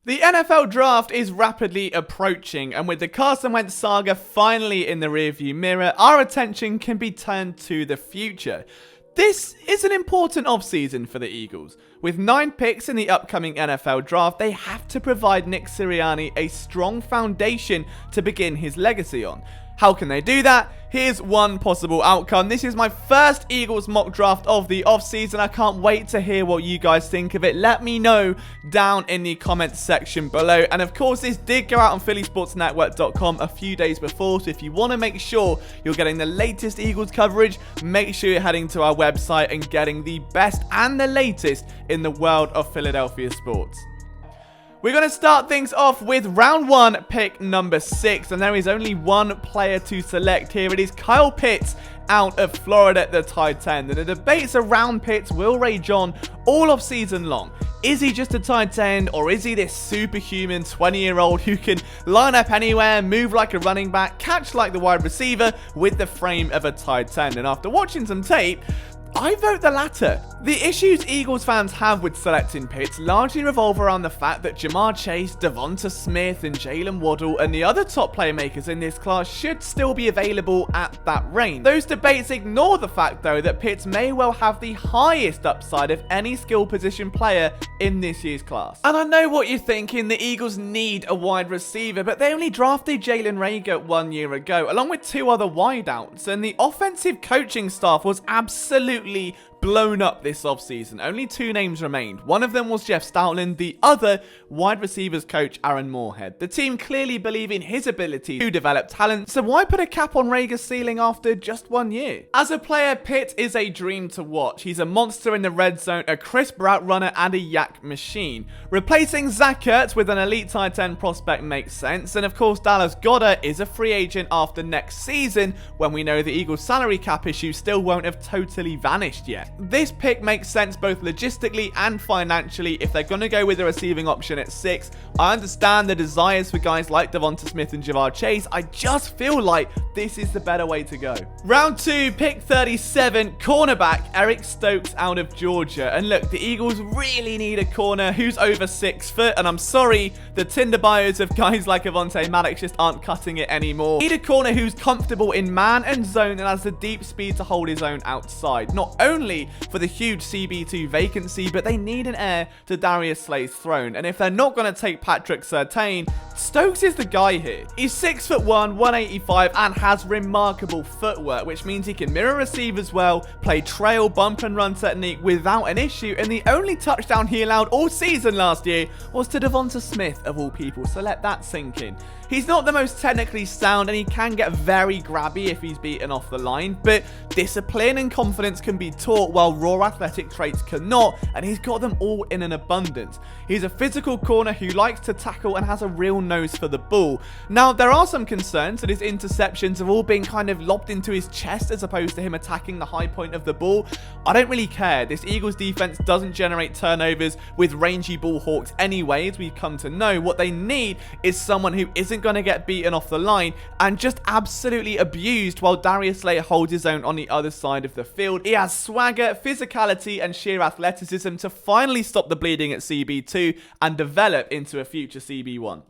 The NFL draft is rapidly approaching, and with the Carson Wentz saga finally in the rearview mirror, our attention can be turned to the future. This is an important offseason for the Eagles. With 9 picks in the upcoming NFL draft, they have to provide Nick Sirianni a strong foundation to begin his legacy on. How can they do that? Here's one possible outcome. This is my first Eagles mock draft of the offseason. I can't wait to hear what you guys think of it. Let me know down in the comments section below. And of course, this did go out on phillysportsnetwork.com a few days before. So if you want to make sure you're getting the latest Eagles coverage, make sure you're heading to our website and getting the best and the latest in the world of Philadelphia sports. We're going to start things off with round 1, pick number 6, and there is only one player to select here. It is Kyle Pitts out of Florida, the tight end. And the debates around Pitts will rage on all off season long. Is he just a tight end, or is he this superhuman 20-year-old who can line up anywhere, move like a running back, catch like the wide receiver with the frame of a tight end? And after watching some tape, I vote the latter. The issues Eagles fans have with selecting Pitts largely revolve around the fact that Jamar Chase, Devonta Smith, and Jalen Waddle and the other top playmakers in this class should still be available at that range. Those debates ignore the fact, though, that Pitts may well have the highest upside of any skill position player in this year's class. And I know what you're thinking, the Eagles need a wide receiver, but they only drafted Jalen Reagor 1 year ago, along with 2 other wideouts, and the offensive coaching staff was absolutely blown up this offseason. Only 2 names remained. One of them was Jeff Stoutland, the other wide receivers coach Aaron Moorhead. The team clearly believe in his ability to develop talent, so why put a cap on Reagor's ceiling after just 1 year? As a player, Pitt is a dream to watch. He's a monster in the red zone, a crisp route runner, and a yak machine. Replacing Zach Ertz with an elite tight end prospect makes sense, and of course Dallas Goedert is a free agent after next season, when we know the Eagles' salary cap issue still won't have totally vanished yet. This pick makes sense both logistically and financially if they're going to go with a receiving option at 6. I understand the desires for guys like Devonta Smith and Jamar Chase. I just feel like this is the better way to go. Round 2, pick 37, cornerback Eric Stokes out of Georgia. And look, the Eagles really need a corner who's over 6 foot, and I'm sorry, the Tinder bios of guys like Avonte Maddox just aren't cutting it anymore. Need a corner who's comfortable in man and zone and has the deep speed to hold his own outside. Not only for the huge CB2 vacancy, but they need an heir to Darius Slay's throne. And if they're not going to take Patrick Surtain, Stokes is the guy here. He's 6'1", 185, and has remarkable footwork, which means he can mirror receivers well, play trail, bump and run technique without an issue, and the only touchdown he allowed all season last year was to Devonta Smith, of all people, so let that sink in. He's not the most technically sound, and he can get very grabby if he's beaten off the line, but discipline and confidence can be taught while raw athletic traits cannot, and he's got them all in an abundance. He's a physical corner who likes to tackle and has a real nose for the ball. Now, there are some concerns that his interceptions have all been kind of lobbed into his chest as opposed to him attacking the high point of the ball. I don't really care. This Eagles defense doesn't generate turnovers with rangy ball hawks anyway, as we've come to know. What they need is someone who isn't going to get beaten off the line and just absolutely abused while Darius Slay holds his own on the other side of the field. He has swagger, physicality, and sheer athleticism to finally stop the bleeding at CB2 and develop into a future CB1.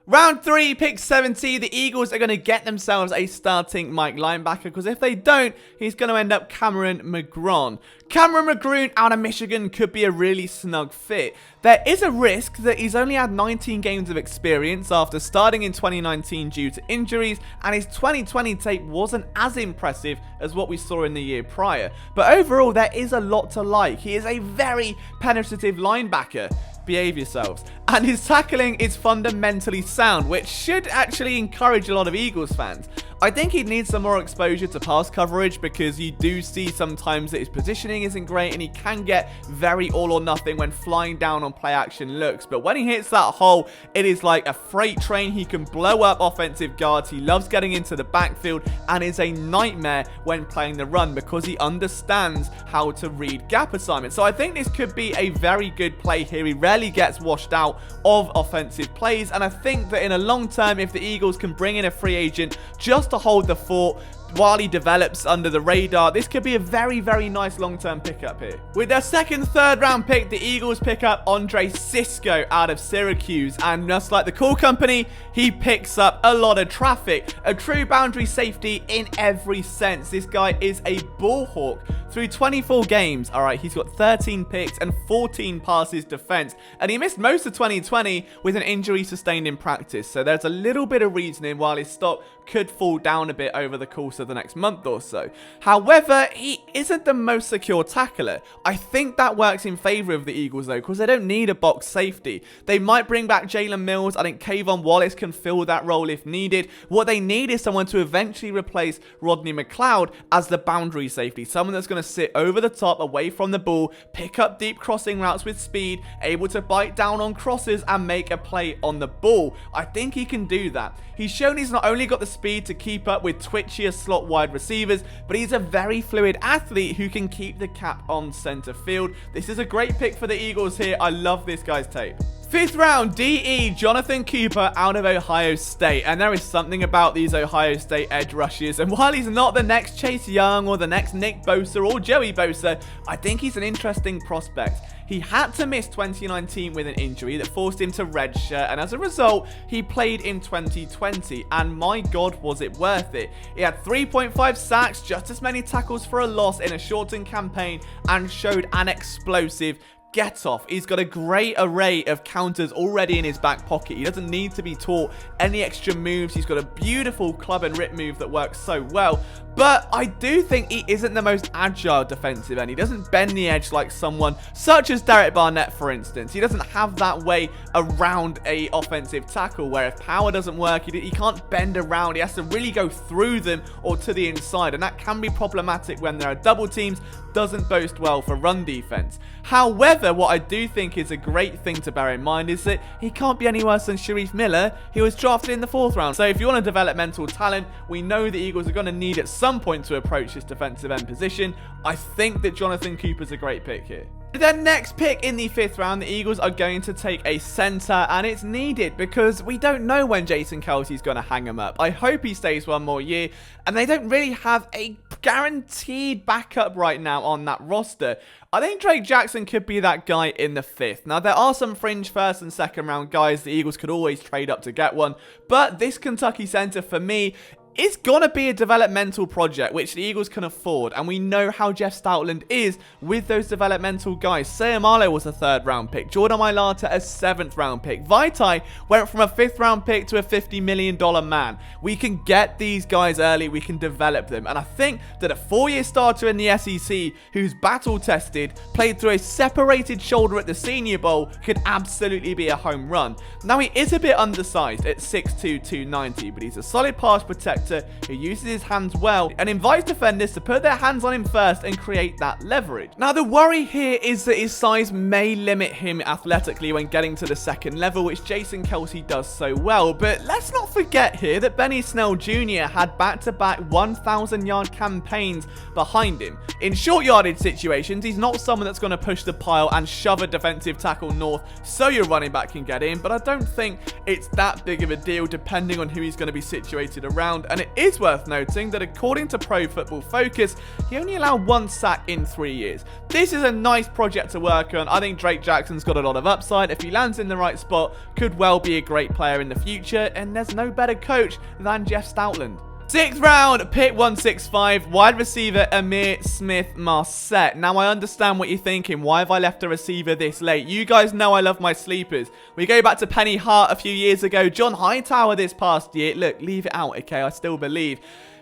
Round 3, pick 70, the Eagles are going to get themselves a starting Mike linebacker, because if they don't, he's going to end up Cameron McGrone. Cameron McGrone out of Michigan could be a really snug fit. There is a risk that he's only had 19 games of experience after starting in 2019 due to injuries, and his 2020 tape wasn't as impressive as what we saw in the year prior. But overall, there is a lot to like. He is a very penetrative linebacker. Behave yourselves. And his tackling is fundamentally sound, which should actually encourage a lot of Eagles fans. I think he'd need some more exposure to pass coverage, because you do see sometimes that his positioning isn't great and he can get very all or nothing when flying down on play action looks. But when he hits that hole, it is like a freight train. He can blow up offensive guards. He loves getting into the backfield and is a nightmare when playing the run because he understands how to read gap assignments. So I think this could be a very good play here. He rarely gets washed out of offensive plays, and I think that in a long term, if the Eagles can bring in a free agent just to hold the fort, while he develops under the radar, this could be a very, very nice long-term pickup here. With their second, third round pick, the Eagles pick up CISCO out of Syracuse, and just like the Cool Company, he picks up a lot of traffic, a true boundary safety in every sense. This guy is a ball hawk. Through 24 games, alright, he's got 13 picks and 14 passes defense, and he missed most of 2020 with an injury sustained in practice, so there's a little bit of reasoning why his stock could fall down a bit over the course of the next month or so. However, he isn't the most secure tackler. I think that works in favor of the Eagles though, because they don't need a box safety. They might bring back Jalen Mills. I think Kayvon Wallace can fill that role if needed. What they need is someone to eventually replace Rodney McLeod as the boundary safety, someone that's going to sit over the top, away from the ball, pick up deep crossing routes with speed, able to bite down on crosses and make a play on the ball. I think he can do that. He's shown he's not only got the speed to keep up with twitchier slot wide receivers, but he's a very fluid athlete who can keep the cap on center field. This is a great pick for the Eagles here. I love this guy's tape. Fifth round, DE, Jonathan Cooper out of Ohio State. And there is something about these Ohio State edge rushes. And while he's not the next Chase Young or the next Nick Bosa or Joey Bosa, I think he's an interesting prospect. He had to miss 2019 with an injury that forced him to redshirt, and as a result, he played in 2020, and my God, was it worth it. He had 3.5 sacks, just as many tackles for a loss in a shortened campaign, and showed an explosive get off. He's got a great array of counters already in his back pocket. He doesn't need to be taught any extra moves. He's got a beautiful club and rip move that works so well. But I do think he isn't the most agile defensive end. He doesn't bend the edge like someone such as Derek Barnett, for instance. He doesn't have that way around a offensive tackle where if power doesn't work, he can't bend around. He has to really go through them or to the inside, and that can be problematic when there are double teams. Doesn't boast well for run defense. However, what I do think is a great thing to bear in mind is that he can't be any worse than Sharif Miller. He was drafted in the 4th round. So if you want a developmental talent, we know the Eagles are going to need at some point to approach this defensive end position. I think that Jonathan Cooper's a great pick here. Their next pick in the 5th round, the Eagles are going to take a center, and it's needed because we don't know when Jason Kelce's going to hang him up. I hope he stays one more year, and they don't really have a guaranteed backup right now on that roster. I think Drake Jackson could be that guy in the 5th. Now, there are some fringe 1st and 2nd round guys the Eagles could always trade up to get one, but this Kentucky center for me it's gonna be a developmental project which the Eagles can afford, and we know how Jeff Stoutland is with those developmental guys. Sayamalo was a 3rd round pick, Jordan Mailata a 7th round pick, Vaitai went from a 5th round pick to a $50 million man. We can get these guys early, we can develop them, and I think that a 4-year starter in the SEC who's battle tested, played through a separated shoulder at the Senior Bowl, could absolutely be a home run. Now he is a bit undersized at 6'2", 290, but he's a solid pass protector who uses his hands well and invites defenders to put their hands on him first and create that leverage. Now the worry here is that his size may limit him athletically when getting to the 2nd level, which Jason Kelce does so well, but let's not forget here that Benny Snell Jr. had back-to-back 1,000-yard campaigns behind him. In short yardage situations, he's not someone that's going to push the pile and shove a defensive tackle north so your running back can get in, but I don't think it's that big of a deal depending on who he's going to be situated around. And it is worth noting that according to Pro Football Focus, he only allowed 1 sack in 3 years. This is a nice project to work on. I think Drake Jackson's got a lot of upside. If he lands in the right spot, could well be a great player in the future, and there's no better coach than Jeff Stoutland. 6th round, pick 165, wide receiver Amir Smith-Marset. Now, I understand what you're thinking. Why have I left a receiver this late? You guys know I love my sleepers. We go back to Penny Hart a few years ago. John Hightower this past year. Look, leave it out, okay? I still believe.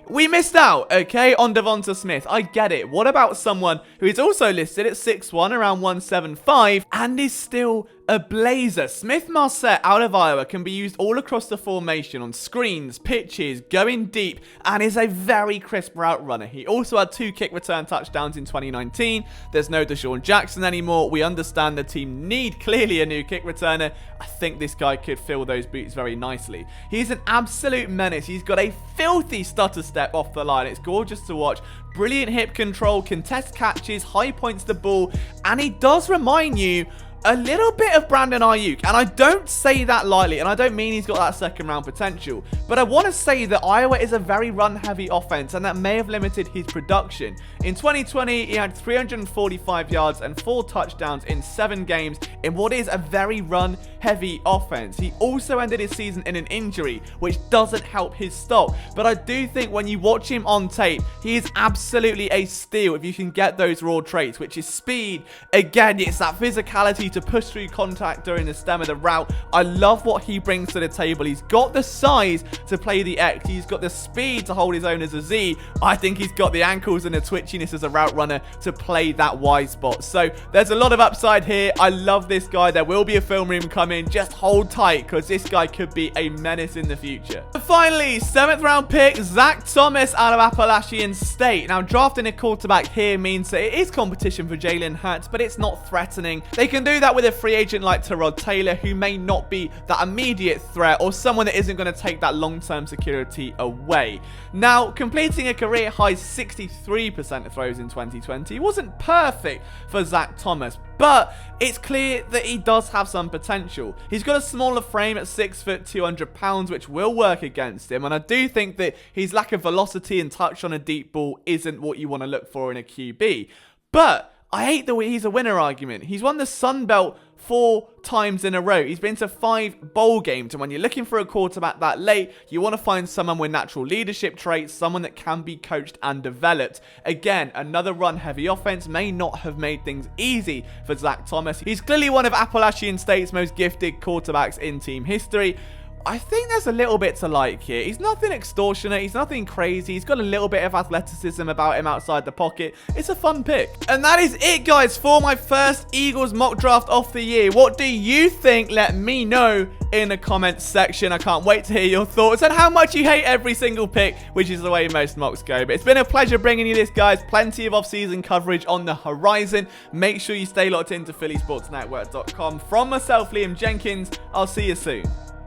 We missed out, okay, on Devonta Smith. I get it. What about someone who is also listed at 6'1", around 175, and is still a blazer? Smith-Marset out of Iowa can be used all across the formation on screens, pitches, going deep, and is a very crisp route runner. He also had 2 kick return touchdowns in 2019. There's no Deshaun Jackson anymore. We understand the team need clearly a new kick returner. I think this guy could fill those boots very nicely. He's an absolute menace. He's got a filthy stutter step off the line. It's gorgeous to watch. Brilliant hip control, contest catches, high points the ball, and he does remind you a little bit of Brandon Ayuk, and I don't say that lightly, and I don't mean he's got that second round potential, but I want to say that Iowa is a very run-heavy offense, and that may have limited his production. In 2020, he had 345 yards and 4 touchdowns in 7 games in what is a very run-heavy offense. He also ended his season in an injury, which doesn't help his stock, but I do think when you watch him on tape, he is absolutely a steal if you can get those raw traits, which is speed. Again, it's that physicality to push through contact during the stem of the route. I love what he brings to the table. He's got the size to play the X. He's got the speed to hold his own as a Z. I think he's got the ankles and the twitchiness as a route runner to play that Y spot. So there's a lot of upside here. I love this guy. There will be a film room coming. Just hold tight because this guy could be a menace in the future. And finally, 7th round pick, Zach Thomas out of Appalachian State. Now, drafting a quarterback here means that it is competition for Jalen Hurts, but it's not threatening. They can do that with a free agent like Tyrod Taylor, who may not be that immediate threat or someone that isn't going to take that long-term security away. Now, completing a career-high 63% of throws in 2020 wasn't perfect for Zach Thomas, but it's clear that he does have some potential. He's got a smaller frame at 6 foot, 200 pounds, which will work against him, and I do think that his lack of velocity and touch on a deep ball isn't what you want to look for in a QB. But I hate the way he's a winner argument. He's won the Sun Belt 4 times in a row. He's been to 5 bowl games, and when you're looking for a quarterback that late, you want to find someone with natural leadership traits, someone that can be coached and developed. Again, another run-heavy offense may not have made things easy for Zach Thomas. He's clearly one of Appalachian State's most gifted quarterbacks in team history. I think there's a little bit to like here. He's nothing extortionate. He's nothing crazy. He's got a little bit of athleticism about him outside the pocket. It's a fun pick. And that is it, guys, for my first Eagles mock draft of the year. What do you think? Let me know in the comments section. I can't wait to hear your thoughts and how much you hate every single pick, which is the way most mocks go. But it's been a pleasure bringing you this, guys. Plenty of off-season coverage on the horizon. Make sure you stay locked into PhillySportsNetwork.com. From myself, Liam Jenkins, I'll see you soon.